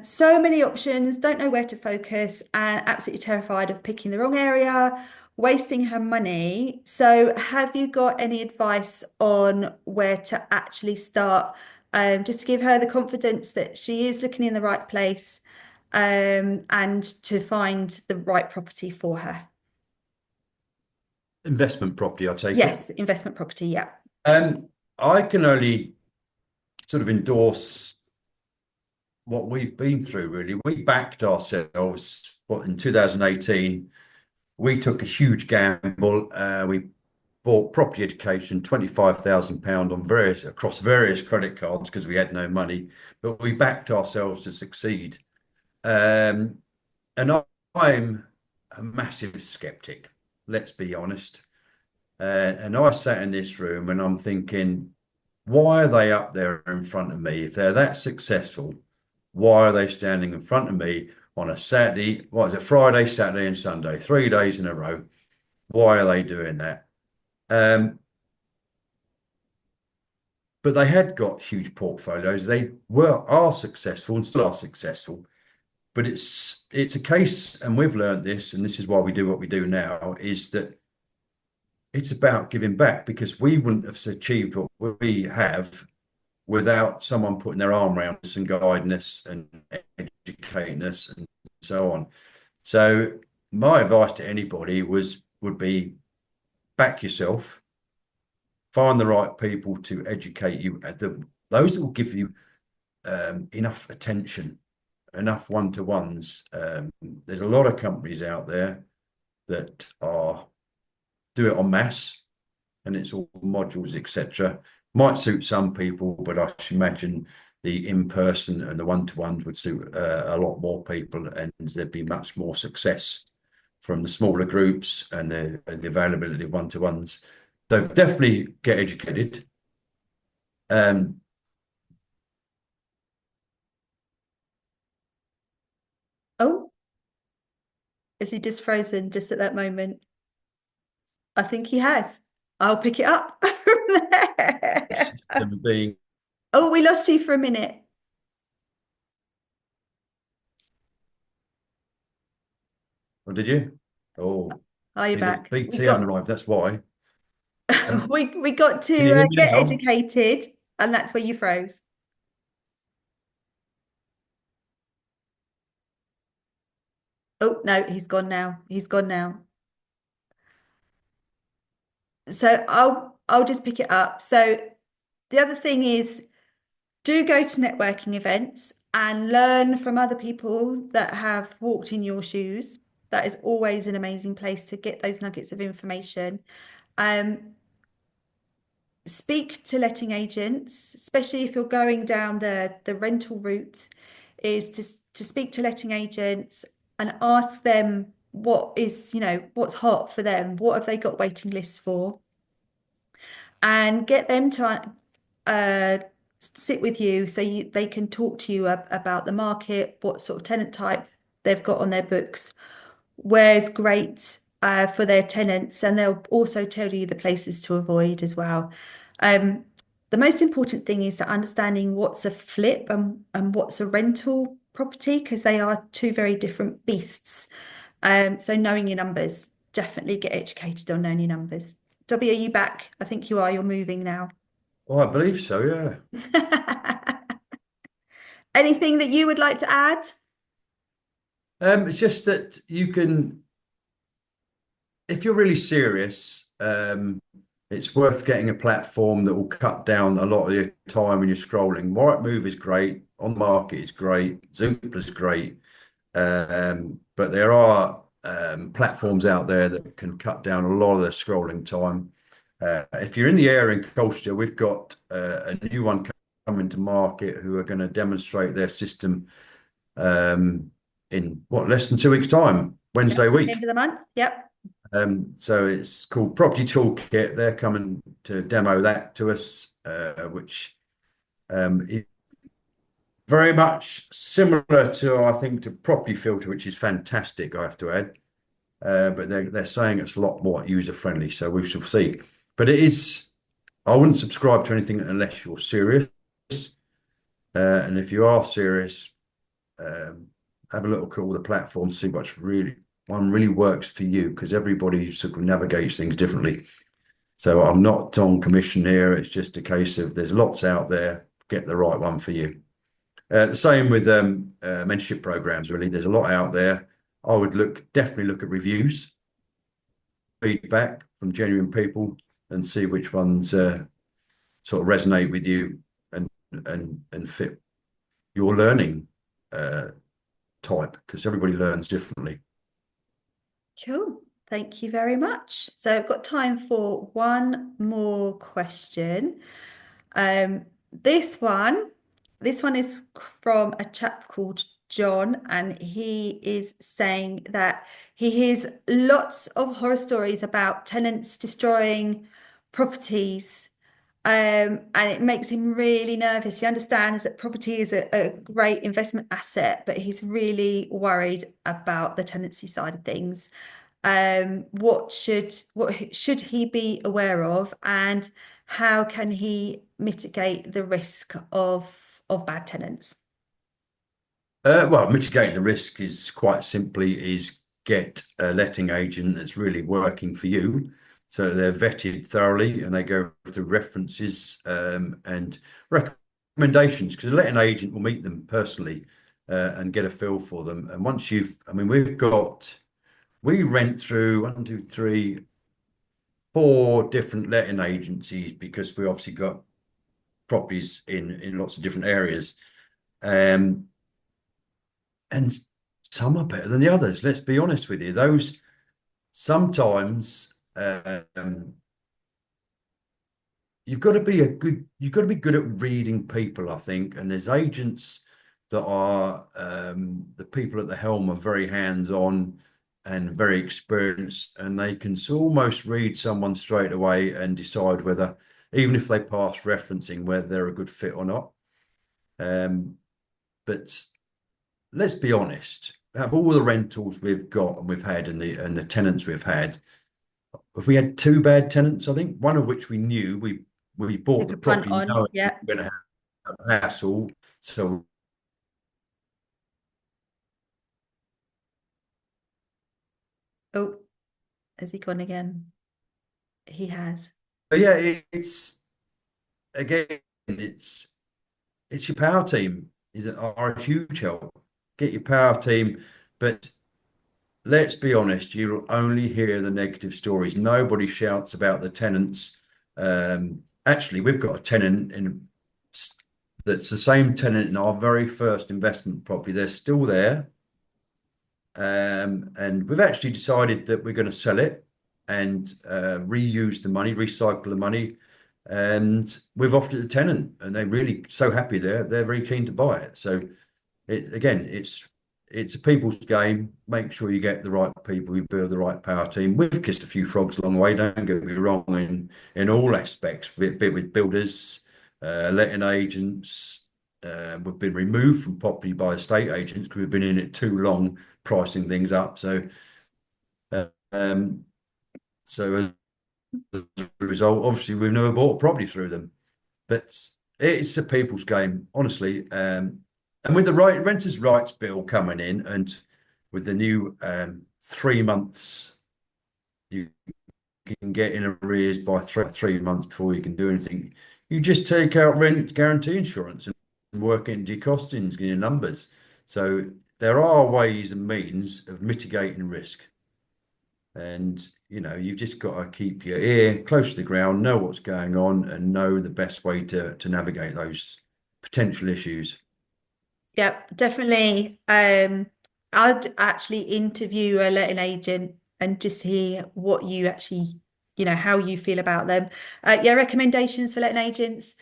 So many options, don't know where to focus, and absolutely terrified of picking the wrong area, wasting her money. So have you got any advice on where to actually start, just to give her the confidence that she is looking in the right place, and to find the right property for her? Investment property, I take it. Yes, investment property, yeah. I can only sort of endorse what we've been through, really. We backed ourselves, in 2018, we took a huge gamble. We bought property education, £25,000 across various credit cards because we had no money, but we backed ourselves to succeed. And I'm a massive skeptic, let's be honest. And I sat in this room and I'm thinking, why are they up there in front of me? If they're that successful, why are they standing in front of me on a Saturday? What is it? Friday, Saturday, and Sunday, 3 days in a row. Why are they doing that? But they had got huge portfolios. They are successful and still are successful. But it's a case, and we've learned this, and this is why we do what we do now, is that it's about giving back, because we wouldn't have achieved what we have without someone putting their arm around us and guiding us and educating us and so on. So my advice to anybody would be, back yourself, find the right people to educate you, those that will give you enough attention, enough one-to-ones. There's a lot of companies out there that do it en masse, and it's all modules, etc. Might suit some people, but I should imagine the in-person and the one-to-ones would suit a lot more people, and there'd be much more success from the smaller groups and the availability of one-to-ones. So definitely get educated. Oh, is he just frozen just at that moment? I think he has. I'll pick it up from there. System being, Oh, we lost you for a minute. or did you? Oh, Are you see, the back? BT haven't arrived. That's why. We got Can you hear to me get now? educated, and that's where you froze. Oh, no, he's gone now. He's gone now. So I'll just pick it up. So the other thing is, do go to networking events and learn from other people that have walked in your shoes. That is always an amazing place to get those nuggets of information. Speak to letting agents, especially if you're going down the rental route, is to speak to letting agents and ask them what is, what's hot for them, what have they got waiting lists for, and get them to sit with you so they can talk to you about the market, what sort of tenant type they've got on their books, where's great for their tenants, and they'll also tell you the places to avoid as well. The most important thing is to understanding what's a flip and what's a rental property, because they are two very different beasts. So knowing your numbers, definitely get educated on knowing your numbers. W, are you back? I think you are. You're moving now. Oh, I believe so, yeah. Anything that you would like to add? It's just that you can, if you're really serious, it's worth getting a platform that will cut down a lot of your time when you're scrolling. Rightmove is great, On the Market is great, Zoopla's great, but there are platforms out there that can cut down a lot of the scrolling time. If you're in the area in Colchester, we've got a new one coming to market who are going to demonstrate their system in less than 2 weeks' time, Wednesday week. End of the month. Yep. So it's called Property Toolkit. They're coming to demo that to us, which is very much similar to, I think, to Property Filter, which is fantastic, I have to add. But they're saying it's a lot more user friendly, so we shall see. But it is, I wouldn't subscribe to anything unless you're serious. And if you are serious, have a look at all the platforms, see which one really works for you, because everybody sort of navigates things differently. So I'm not on commission here. It's just a case of there's lots out there. Get the right one for you. The same with mentorship programs, really. There's a lot out there. I would definitely look at reviews, feedback from genuine people, and see which ones sort of resonate with you and fit your learning type, because everybody learns differently. Cool. Thank you very much. So I've got time for one more question. This one is from a chap called John, and he is saying that he hears lots of horror stories about tenants destroying properties, and it makes him really nervous. He understands that property is a great investment asset, but he's really worried about the tenancy side of things. What should he be aware of, and how can he mitigate the risk of bad tenants? Well, mitigating the risk is quite simply get a letting agent that's really working for you. So they're vetted thoroughly and they go through references and recommendations, because a letting agent will meet them personally and get a feel for them. And once we rent through 1, 2, 3, 4 different letting agencies, because we obviously got properties in lots of different areas. And some are better than the others. Let's be honest with you. Those sometimes you've got to be good at reading people, I think. And there's agents that are the people at the helm are very hands-on and very experienced, and they can almost read someone straight away and decide whether, even if they pass referencing, whether they're a good fit or not. But let's be honest, of all the rentals we've got and we've had and the tenants we've had, if we had 2 bad tenants, I think, one of which we knew, we bought the property knowing we were going to have a hassle. So Oh, has he gone again? He has. but yeah, it's your power team are a huge help. Get your power team, but let's be honest, you'll only hear the negative stories. Nobody shouts about the tenants. Actually, we've got a tenant that's the same tenant in our very first investment property. They're still there. And we've actually decided that we're going to sell it and reuse the money, recycle the money. And we've offered it to the tenant, and they're really so happy there. They're very keen to buy it. So it's a people's game. Make sure you get the right people, you build the right power team. We've kissed a few frogs along the way, don't get me wrong, in all aspects, with builders, letting agents. We've been removed from property by estate agents because we've been in it too long, pricing things up. So as a result, obviously, we've never bought a property through them. But it's a people's game, honestly. And with the renters' rights bill coming in, and with the new 3 months, you can get in arrears by 3 months before you can do anything. You just take out rent guarantee insurance and work into your costings and your numbers. So there are ways and means of mitigating risk. And you've just got to keep your ear close to the ground, know what's going on, and know the best way to navigate those potential issues. Yep, definitely. I'd actually interview a letting agent and just hear what you actually, how you feel about them. Yeah, recommendations for letting agents.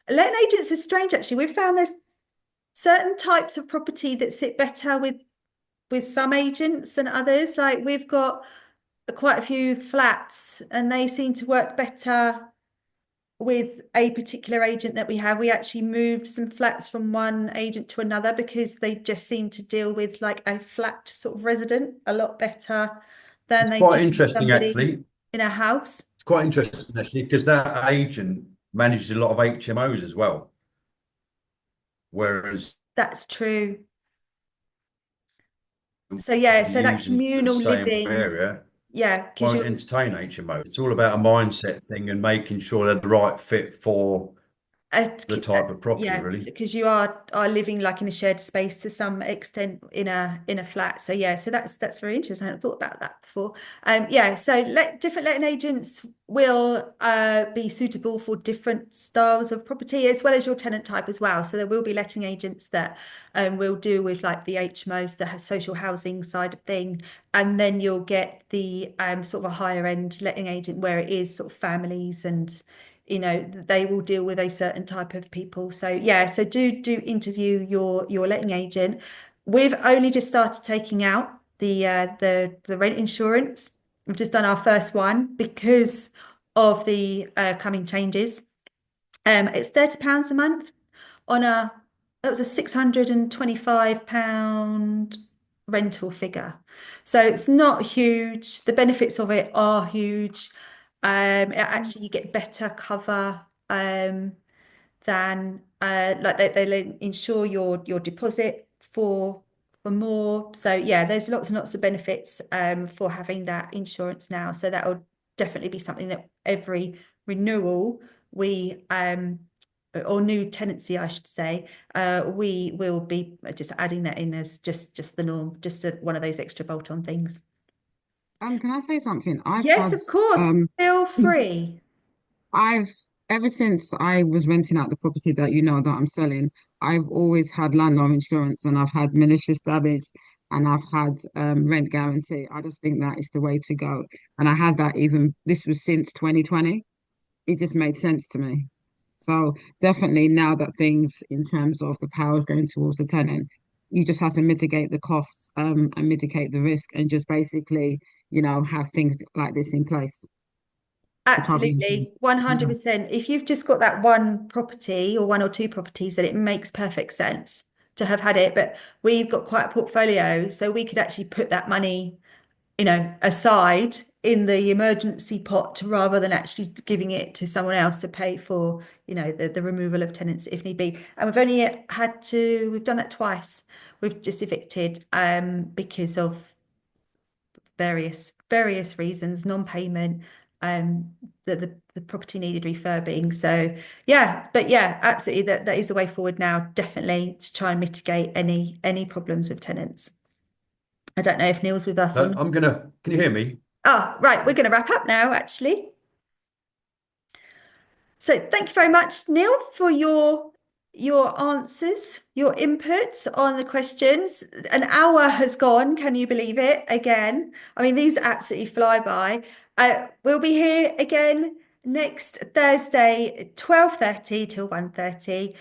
Letting agents is strange, actually. We've found there's certain types of property that sit better with some agents than others. Like we've got quite a few flats, and they seem to work better with a particular agent that we have. We actually moved some flats from one agent to another because they just seem to deal with like a flat sort of resident a lot better than they Quite do interesting, somebody actually. in a house. It's quite interesting, actually, because that agent manages a lot of HMOs as well. Whereas That's true. So yeah, so that using the communal same living, area yeah, because won't you're entertain HMO. It's all about a mindset thing and making sure they're the right fit for the type of property, yeah, really. because you are living like in a shared space to some extent in a flat. So yeah, so that's very interesting. I hadn't thought about that before. Yeah, so different letting agents will be suitable for different styles of property as well as your tenant type as well. So there will be letting agents that will deal with like the HMOs, the social housing side of thing, and then you'll get the sort of a higher end letting agent where it is sort of families, and they will deal with a certain type of people. So yeah, so do interview your letting agent. We've only just started taking out the rent insurance. We've just done our first one because of the coming changes. It's £30 a month on that was a £625 rental figure. So it's not huge. The benefits of it are huge. Actually you get better cover than like they insure your deposit for more. So yeah, there's lots and lots of benefits for having that insurance now. So that would definitely be something that every renewal we or new tenancy, I should say, we will be just adding that in as just the norm, just one of those extra bolt-on things. Can I say something? Yes, of course. Feel free. I've ever since I was renting out the property that that I'm selling, I've always had landlord insurance, and I've had malicious damage, and I've had rent guarantee. I just think that is the way to go. And I had that this was since 2020. It just made sense to me. So definitely now that things in terms of the powers going towards the tenant, you just have to mitigate the costs and mitigate the risk, and just basically, have things like this in place to cover yourself. Absolutely, Yeah. 100%. If you've just got that one property or one or two properties, then it makes perfect sense to have had it. But we've got quite a portfolio, so we could actually put that money, aside in the emergency pot rather than actually giving it to someone else to pay for, the removal of tenants if need be. And we've done that twice. We've just evicted because of various reasons, non-payment, the property needed refurbing. So yeah, but yeah, absolutely, that is the way forward now, definitely, to try and mitigate any problems with tenants. I don't know if Neil's with us on. Can you hear me? Oh, right, we're going to wrap up now, actually. So thank you very much, Neil, for your answers, your inputs on the questions. An hour has gone, can you believe it? Again, I mean, these absolutely fly by. We'll be here again next Thursday, 12:30 till 1:30.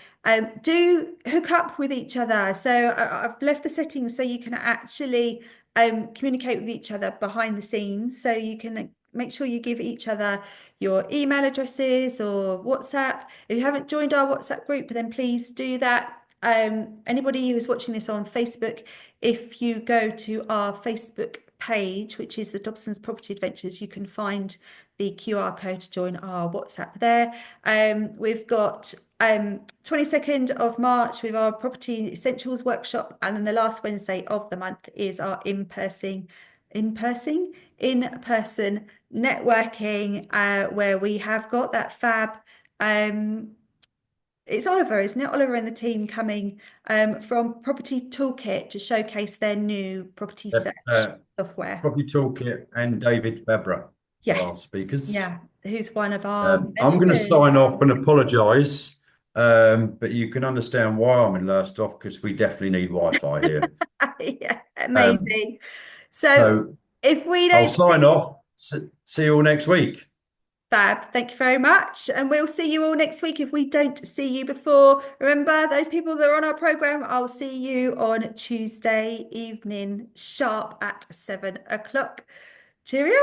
Do hook up with each other. So I've left the settings so you can actually communicate with each other behind the scenes. So you can make sure you give each other your email addresses or WhatsApp. If you haven't joined our WhatsApp group, then please do that. Anybody who's watching this on Facebook, if you go to our Facebook page, which is the Dobson's Property Adventures, you can find the QR code to join our WhatsApp there. We've got 22nd of March with our Property Essentials workshop, and then the last Wednesday of the month is our in-person networking, where we have got that fab. It's Oliver, isn't it? Oliver and the team coming from Property Toolkit to showcase their new property search software. Property Toolkit and David Fabra Yes. are our speakers. Yeah, who's one of our I'm going to members. sign off and apologise, but you can understand why I'm in last off, because we definitely need Wi-Fi here. Yeah, amazing. So So if we I'll don't sign off. See you all next week. Fab, thank you very much. And we'll see you all next week if we don't see you before. Remember, those people that are on our programme, I'll see you on Tuesday evening sharp at 7 o'clock. Cheerio.